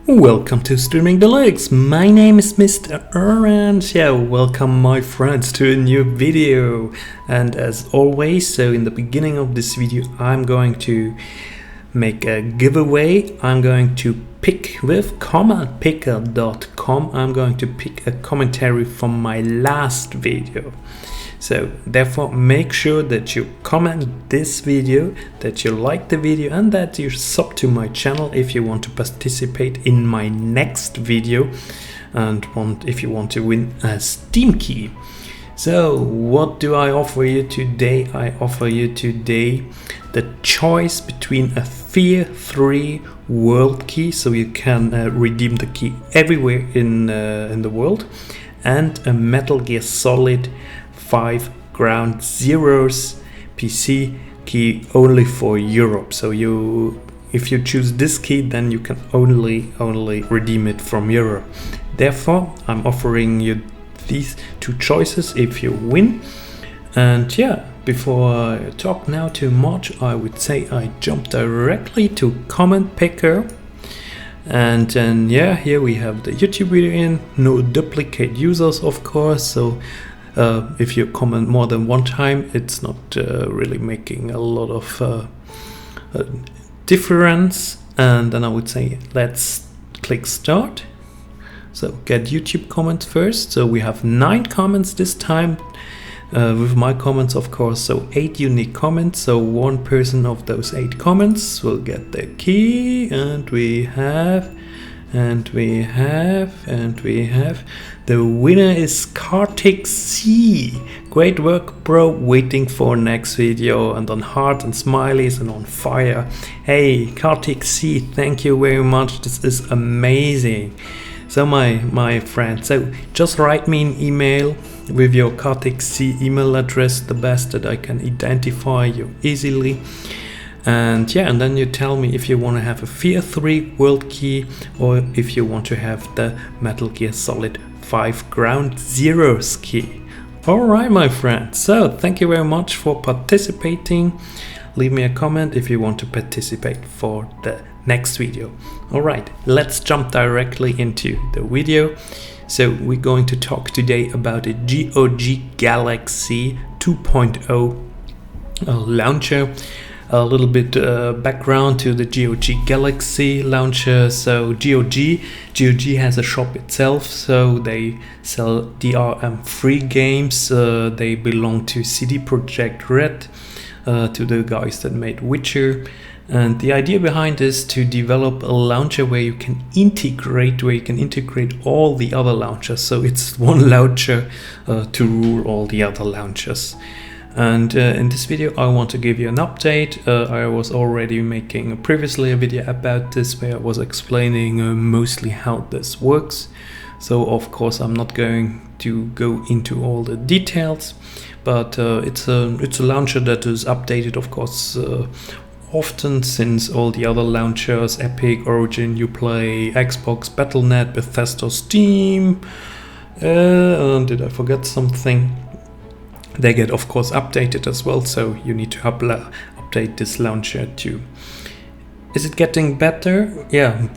Welcome to Streaming Deluxe. My name is Mr. Orange. Yeah, welcome my friends to a new video. And as always, so in the beginning of this video, I'm going to make a giveaway. I'm going to pick with commentpicker.com. I'm going to pick a commentary from my last video. So therefore make sure that you comment this video, that you like the video, and that you sub to my channel if you want to participate in my next video and if you want to win a Steam key. So what do I offer you today? I offer you today the choice between a F.E.A.R 3 world key, so you can redeem the key everywhere in the world, and a Metal Gear Solid 5 Ground Zeroes PC key only for Europe. So if you choose this key, then you can only redeem it from Europe. Therefore, I'm offering you these two choices if you win. And yeah, before I talk now too much, I would say I jump directly to Comment Picker. And then yeah, here we have the YouTube video in, no duplicate users of course, so if you comment more than one time, it's not really making a lot of difference. And then I would say let's click start. So get YouTube comments first. So we have 9 comments this time with my comments of course, so 8 unique comments, so one person of those 8 comments will get the key. And we have the winner is KARTHIK C. Great work bro, waiting for next video, and on heart and smileys and on fire. Hey KARTHIK C, thank you very much, this is amazing. So my friend, so just write me an email with your KARTHIK C email address, the best that I can identify you easily. And yeah, and then you tell me if you want to have a F.E.A.R 3 world key or if you want to have the Metal Gear Solid 5 Ground Zeroes key. Alright my friend, so thank you very much for participating. Leave me a comment if you want to participate for the next video. Alright, let's jump directly into the video. So we're going to talk today about a GOG Galaxy 2.0 launcher. A little bit background to the GOG Galaxy launcher. So GOG has a shop itself, so they sell DRM-free games. They belong to CD Projekt Red, to the guys that made Witcher. And the idea behind is to develop a launcher where you can integrate all the other launchers. So it's one launcher to rule all the other launchers. And in this video I want to give you an update. I was already making previously a video about this where I was explaining mostly how this works. So of course I'm not going to go into all the details, but it's a launcher that is updated of course often, since all the other launchers, Epic, Origin, Uplay, Xbox, Battle.net, Bethesda, Steam, did I forget something? They get of course updated as well, so you need to update this launcher too. Is it getting better? Yeah,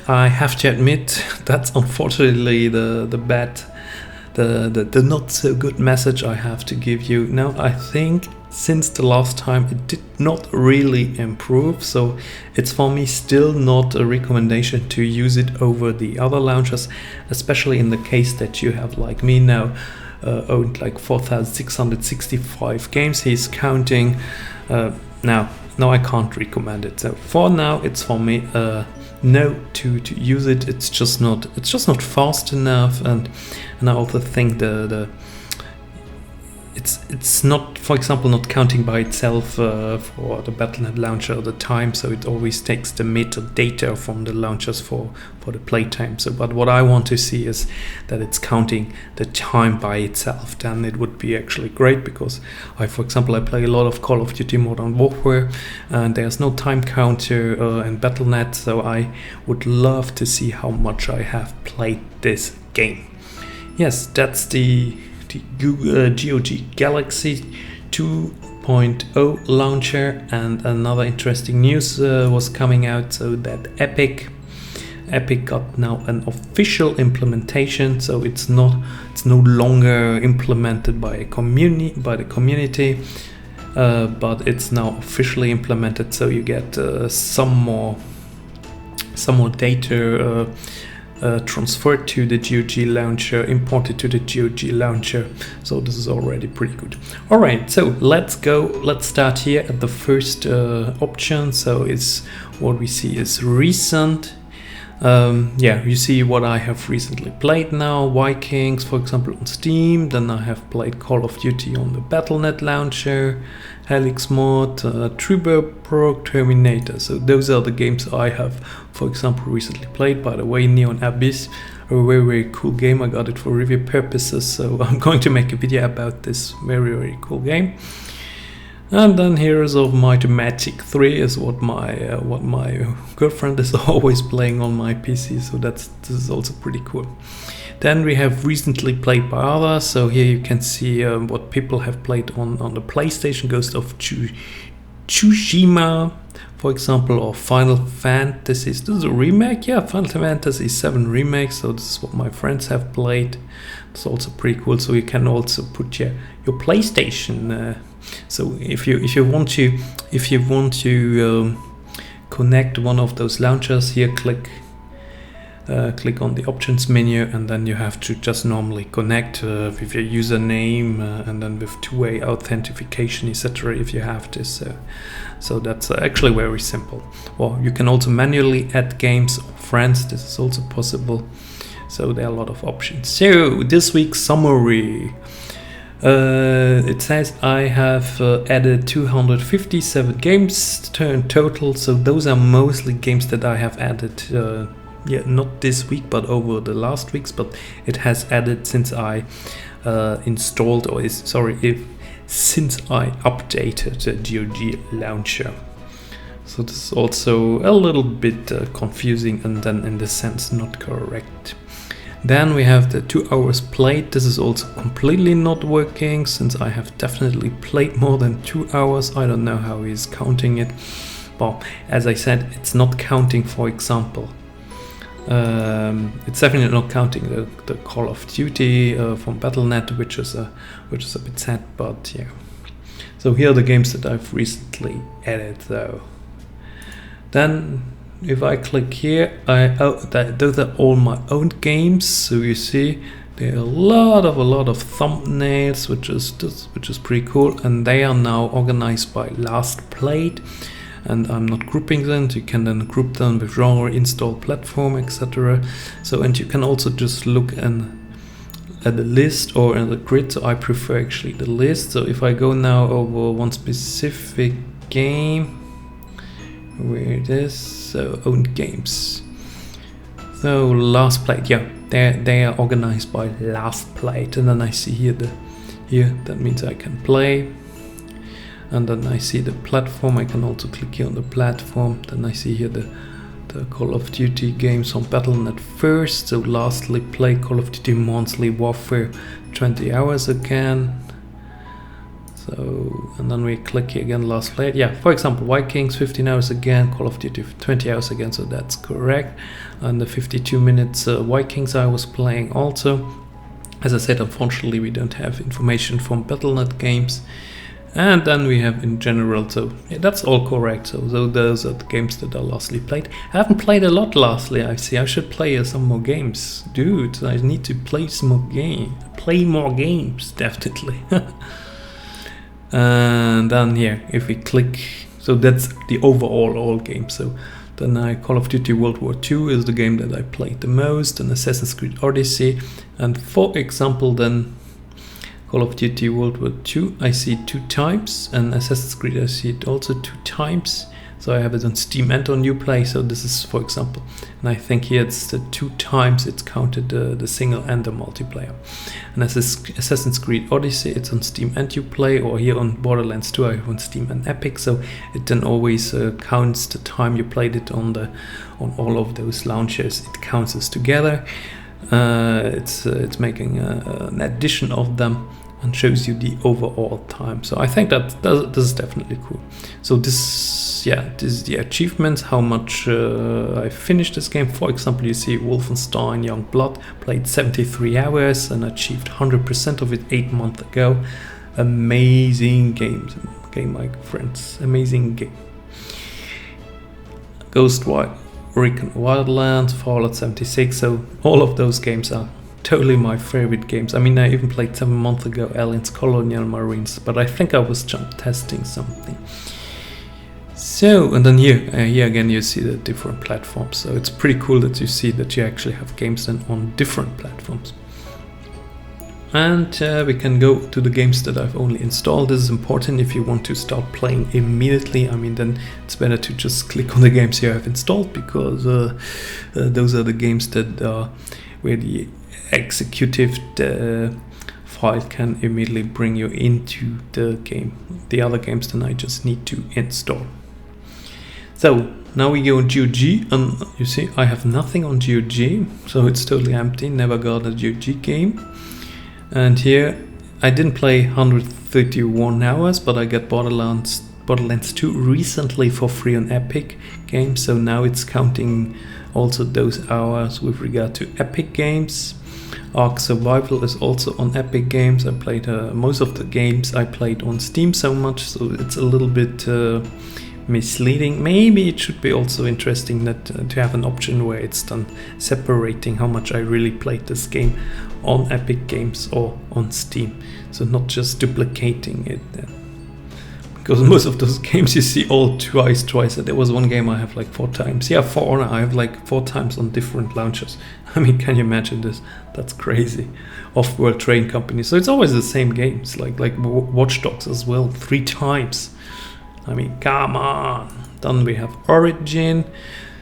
I have to admit that's unfortunately the not so good message I have to give you. Now I think since the last time it did not really improve, so it's for me still not a recommendation to use it over the other launchers, especially in the case that you have like me now owned like 4,665 games he's counting. Now I can't recommend it, so for now it's for me no to use it. It's just not fast enough, and I also think it's not, for example, not counting by itself for the Battle.net launcher all the time, so it always takes the metadata from the launchers for the playtime. So but what I want to see is that it's counting the time by itself. Then it would be actually great, because for example I play a lot of Call of Duty Modern Warfare and there's no time counter in Battle.net, so I would love to see how much I have played this game. Yes, that's the GOG Galaxy 2.0 launcher. And another interesting news was coming out, so that Epic Epic got now an official implementation, so it's no longer implemented by the community, but it's now officially implemented. So you get some more data transferred to the GOG launcher, imported to the GOG launcher. So this is already pretty good. All right, so let's start here at the first option. So it's what we see is recent. Yeah, you see what I have recently played now. Vikings, for example, on Steam. Then I have played Call of Duty on the Battle.net launcher, Helix Mod, Trooper Pro, Terminator. So those are the games I have, for example, recently played. By the way, Neon Abyss, a very cool game. I got it for review purposes, so I'm going to make a video about this very cool game. And then Heroes of Might and Magic 3 is what my girlfriend is always playing on my PC, so this is also pretty cool. Then we have recently played by others, so here you can see what people have played on the PlayStation: Ghost of Tsushima, for example, or Final Fantasy. This is a remake, yeah, Final Fantasy 7 remake. So this is what my friends have played. It's also pretty cool. So you can also put your PlayStation. So if you want to connect one of those launchers here, click on the options menu, and then you have to just normally connect with your username and then with two-way authentication, etc. if you have this. So that's actually very simple. Or you can also manually add games or friends. This is also possible. So there are a lot of options. So this week's summary. It says I have added 257 games in total, so those are mostly games that I have added, yeah, not this week but over the last weeks, but it has added since I installed, or since I updated the GOG launcher. So this is also a little bit confusing and then in this sense not correct. Then we have the 2 hours played. This is also completely not working since I have definitely played more than 2 hours. I don't know how he's counting it. Well, as I said, it's not counting, for example. It's definitely not counting the Call of Duty from Battle.net, which is a bit sad, but yeah. So here are the games that I've recently added though. Then if I click here, those are all my own games. So you see there are a lot of thumbnails, which is pretty cool, and they are now organized by last played. And I'm not grouping them. So you can then group them with genre, install, platform, etc. So, and you can also just look at the list or in the grid. So I prefer actually the list. So if I go now over one specific game, where it is, so own games. So last played, yeah, they are organized by last played, and then I see here that means I can play. And then I see the platform. I can also click here on the platform. Then I see here the Call of Duty games on Battle.net first. So lastly play Call of Duty Monthly Warfare 20 hours again. So, and then we click here again, last played. Yeah, for example, Vikings 15 hours again, Call of Duty 20 hours again, so that's correct. And the 52 minutes Vikings I was playing also. As I said, unfortunately we don't have information from Battle.net games. And then we have in general, so yeah, that's all correct. So those are the games that are lastly played. I haven't played a lot lastly. I see I should play some more games. Dude, I need to play some more games. Play more games, definitely. And then here, if we click, so that's the overall all game. So then Call of Duty World War II is the game that I played the most, and Assassin's Creed Odyssey. And for example, then Call of Duty World War II I see 2 times, and Assassin's Creed I see it also 2 times. So I have it on Steam and on Uplay. So this is, for example, and I think here it's the 2 times it's counted the single and the multiplayer. And Assassin's Creed Odyssey, it's on Steam and Uplay, or here on Borderlands 2 I have on Steam and Epic. So it then always counts the time you played it on all of those launchers. It counts us together. It's making an addition of them and shows you the overall time. So I think that this is definitely cool. So this yeah, this is the achievements, how much I finished this game. For example, you see Wolfenstein Youngblood, played 73 hours and achieved 100% of it 8 months ago. Amazing game, my friends, amazing game. Ghostwire Recon Wildlands, Fallout 76, so all of those games are totally my favorite games. I mean, I even played 7 months ago Aliens Colonial Marines, but I think I was just testing something. So, and then here again you see the different platforms, so it's pretty cool that you see that you actually have games then on different platforms. And we can go to the games that I've only installed. This is important if you want to start playing immediately. I mean, then it's better to just click on the games you have installed, because those are the games that where the executive file can immediately bring you into the game. The other games then I just need to install. So now we go on GOG, and you see I have nothing on GOG, so it's totally empty, never got a GOG game. And here I didn't play 131 hours, but I got Borderlands 2 recently for free on Epic Games, so now it's counting also those hours with regard to Epic Games. Ark Survival is also on Epic Games. I played most of the games I played on Steam so much, so it's a little bit misleading. Maybe it should be also interesting that to have an option where it's done separating how much I really played this game on Epic Games or on Steam, so not just duplicating it then. Because most of those games you see all twice. There was one game I have like 4 times. Yeah, For Honor I have like 4 times on different launchers. I mean, can you imagine this? That's crazy. Off-World Trading Company. So it's always the same games, like Watch Dogs as well, 3 times. I mean, come on. Then we have Origin.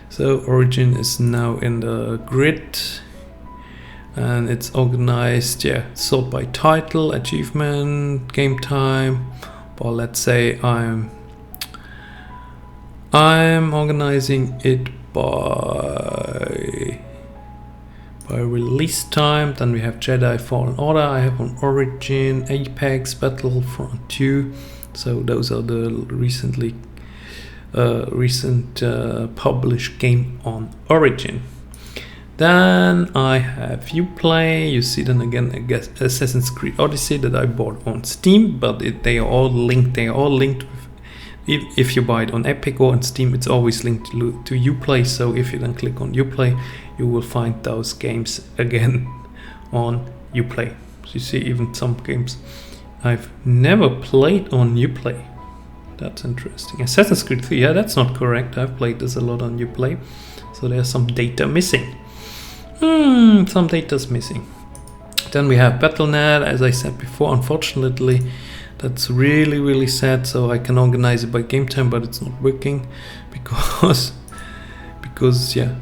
So Origin is now in the grid. And it's organized, yeah, sort by title, achievement, game time. But let's say I'm organizing it by release time. Then we have Jedi Fallen Order. I have on Origin, Apex, Battlefront 2. So those are the recent published game on Origin. Then I have Uplay. You see then again Assassin's Creed Odyssey that I bought on Steam, but they are all linked. They are all linked with, if you buy it on Epic or on Steam, it's always linked to Uplay. So if you then click on Uplay, you will find those games again on Uplay. So you see even some games I've never played on Uplay. That's interesting. Assassin's Creed 3, yeah, that's not correct. I've played this a lot on Uplay, so there's some data missing. Some data's missing. Then we have Battle.net, as I said before. Unfortunately, that's really sad. So I can organize it by game time, but it's not working because yeah,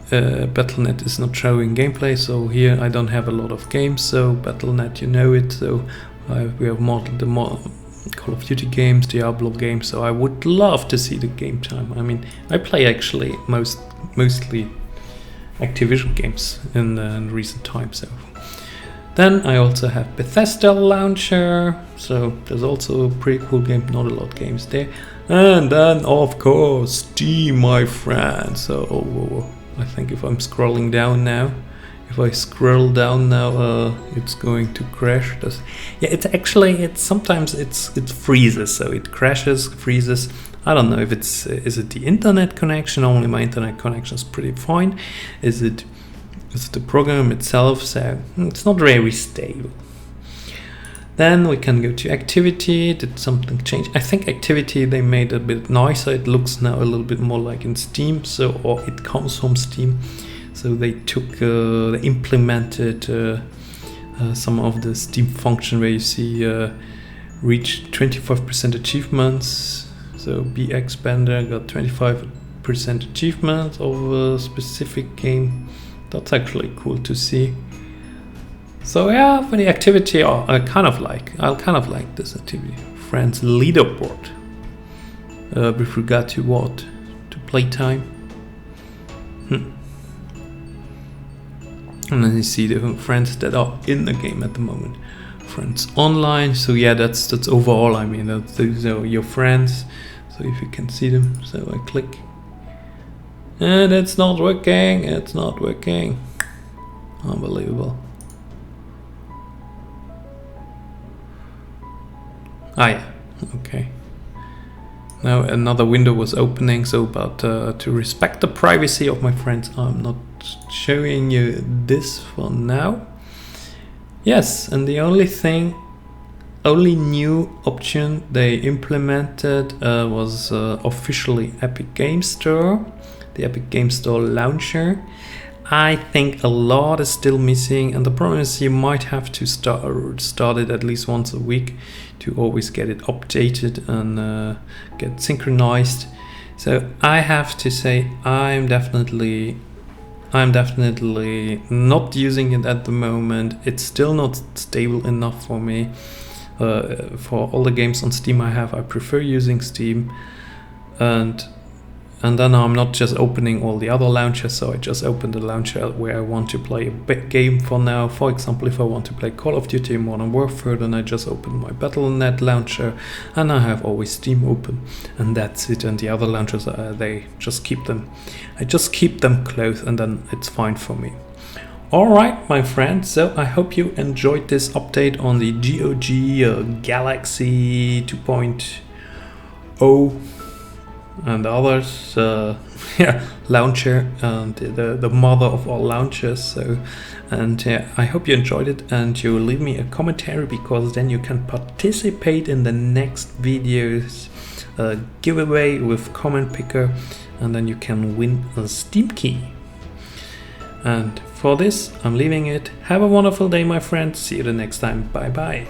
Battle.net is not showing gameplay. So here I don't have a lot of games. So Battle.net, you know it. So we have modeled the Call of Duty games, Diablo games. So I would love to see the game time. I mean, I play actually mostly Activision games in recent times. So then I also have Bethesda Launcher, so there's also a pretty cool game, not a lot of games there. And then of course Steam, my friend. So I think if I'm scrolling down now, it's going to crash. Yeah, sometimes it freezes, so it crashes, freezes. I don't know if is it the internet connection. Only my internet connection is pretty fine. Is it the program itself? So it's not very stable. Then we can go to activity. Did something change? I think activity they made a bit nicer. It looks now a little bit more like in Steam. So, or it comes from Steam. So they they implemented some of the Steam function where you see reach 25% achievements. So BX Bender got 25% achievement of a specific game. That's actually cool to see. So yeah, for the activity, I'll kind of like this activity. Friends leaderboard. With regard to what? To playtime. And then you see the friends that are in the game at the moment. Friends online. So yeah, that's overall. I mean, those are your friends. So if you can see them, so I click. And it's not working, it's not working. Unbelievable. Ah yeah, okay. Now another window was opening, so but to respect the privacy of my friends, I'm not showing you this for now. Yes, and the only new option they implemented was officially Epic Game Store, the Epic Game Store launcher. I think a lot is still missing, and the problem is you might have to start it at least once a week to always get it updated and get synchronized. So I have to say I'm definitely not using it at the moment. It's still not stable enough for me. For all the games on Steam I prefer using Steam, and then I'm not just opening all the other launchers, so I just open the launcher where I want to play a big game for now. For example, if I want to play Call of Duty Modern Warfare, then I just open my Battle.net launcher, and I have always Steam open, and that's it. And the other launchers, I just keep them closed, and then it's fine for me. Alright, my friends, so I hope you enjoyed this update on the GOG Galaxy 2.0 and others, launcher, and the mother of all launchers. So, and I hope you enjoyed it, and you leave me a commentary, because then you can participate in the next video's giveaway with comment picker, and then you can win a Steam key. And for this, I'm leaving it. Have a wonderful day, my friends. See you the next time. Bye bye.